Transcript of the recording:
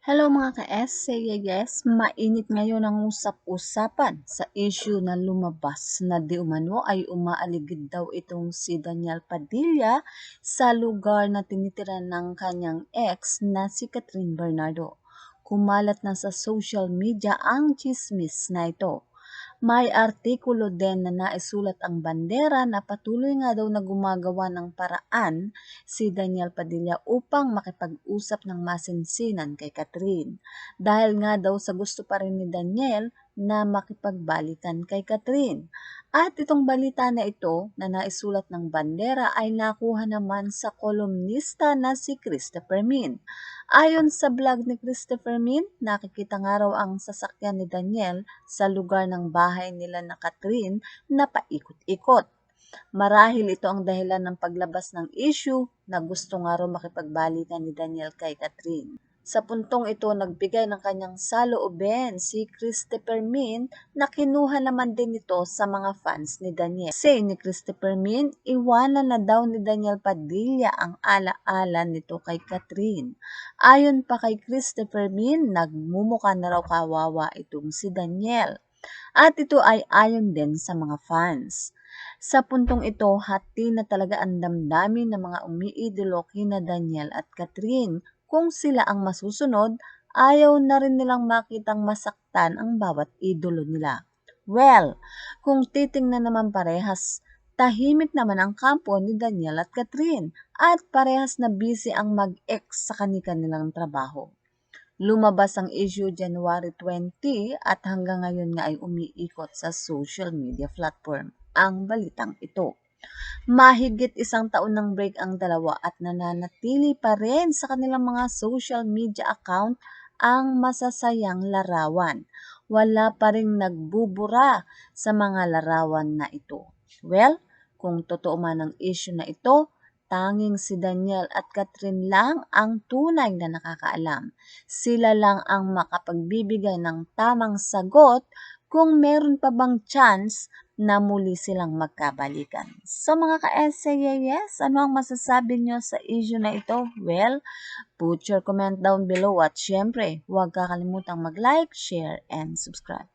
Hello mga ka-essay, yes, mainit ngayon ang usap-usapan sa issue na lumabas na di umano ay umaaligid daw itong si Daniel Padilla sa lugar na tinitira ng kanyang ex na si Catherine Bernardo. Kumalat na sa social media ang chismis na ito. May artikulo din na naisulat ang bandera na patuloy nga daw na gumagawa ng paraan si Daniel Padilla upang makipag-usap ng masinsinan kay Catherine. Dahil nga daw sa gusto pa rin ni Daniel na makipagbalikan kay Catherine. At itong balita na ito na naisulat ng bandera ay nakuha naman sa kolumnista na si Christopher Min. Ayon sa vlog ni Christopher Min, nakikita nga raw ang sasakyan ni Daniel sa lugar ng bahay nila na Catherine na paikot-ikot. Marahil ito ang dahilan ng paglabas ng issue na gusto nga raw makipagbalikan ni Daniel kay Catherine. Sa puntong ito, nagbigay ng kanyang saloobin si Christopher Min na kinuha naman din ito sa mga fans ni Daniel. Say ni Christopher Min, iwanan na daw ni Daniel Padilla ang ala-ala nito kay Catherine. Ayon pa kay Christopher Min, nagmumukha na raw kawawa itong si Daniel. At ito ay ayon din sa mga fans. Sa puntong ito, hati na talaga ang damdamin ng mga umiidolo kina Daniel at Catherine. Kung sila ang masusunod, ayaw na rin nilang makitang masaktan ang bawat idolo nila. Well, kung titingnan naman parehas, tahimik naman ang kampo ni Daniel at Catherine at parehas na busy ang mag-ex sa kanilang trabaho. Lumabas ang issue January 20 at hanggang ngayon nga ay umiikot sa social media platform ang balitang ito. Mahigit isang taon ng break ang dalawa at nananatili pa rin sa kanilang mga social media account ang masasayang larawan. Wala pa rin nagbubura sa mga larawan na ito. Well, kung totoo man ang issue na ito, tanging si Daniel at Catherine lang ang tunay na nakakaalam. Sila lang ang makapagbibigay ng tamang sagot kung meron pa bang chance na muli silang magkabalikan. So mga ka-essay, yes, ano ang masasabi nyo sa issue na ito? Well, put your comment down below at syempre, huwag kakalimutang mag-like, share, and subscribe.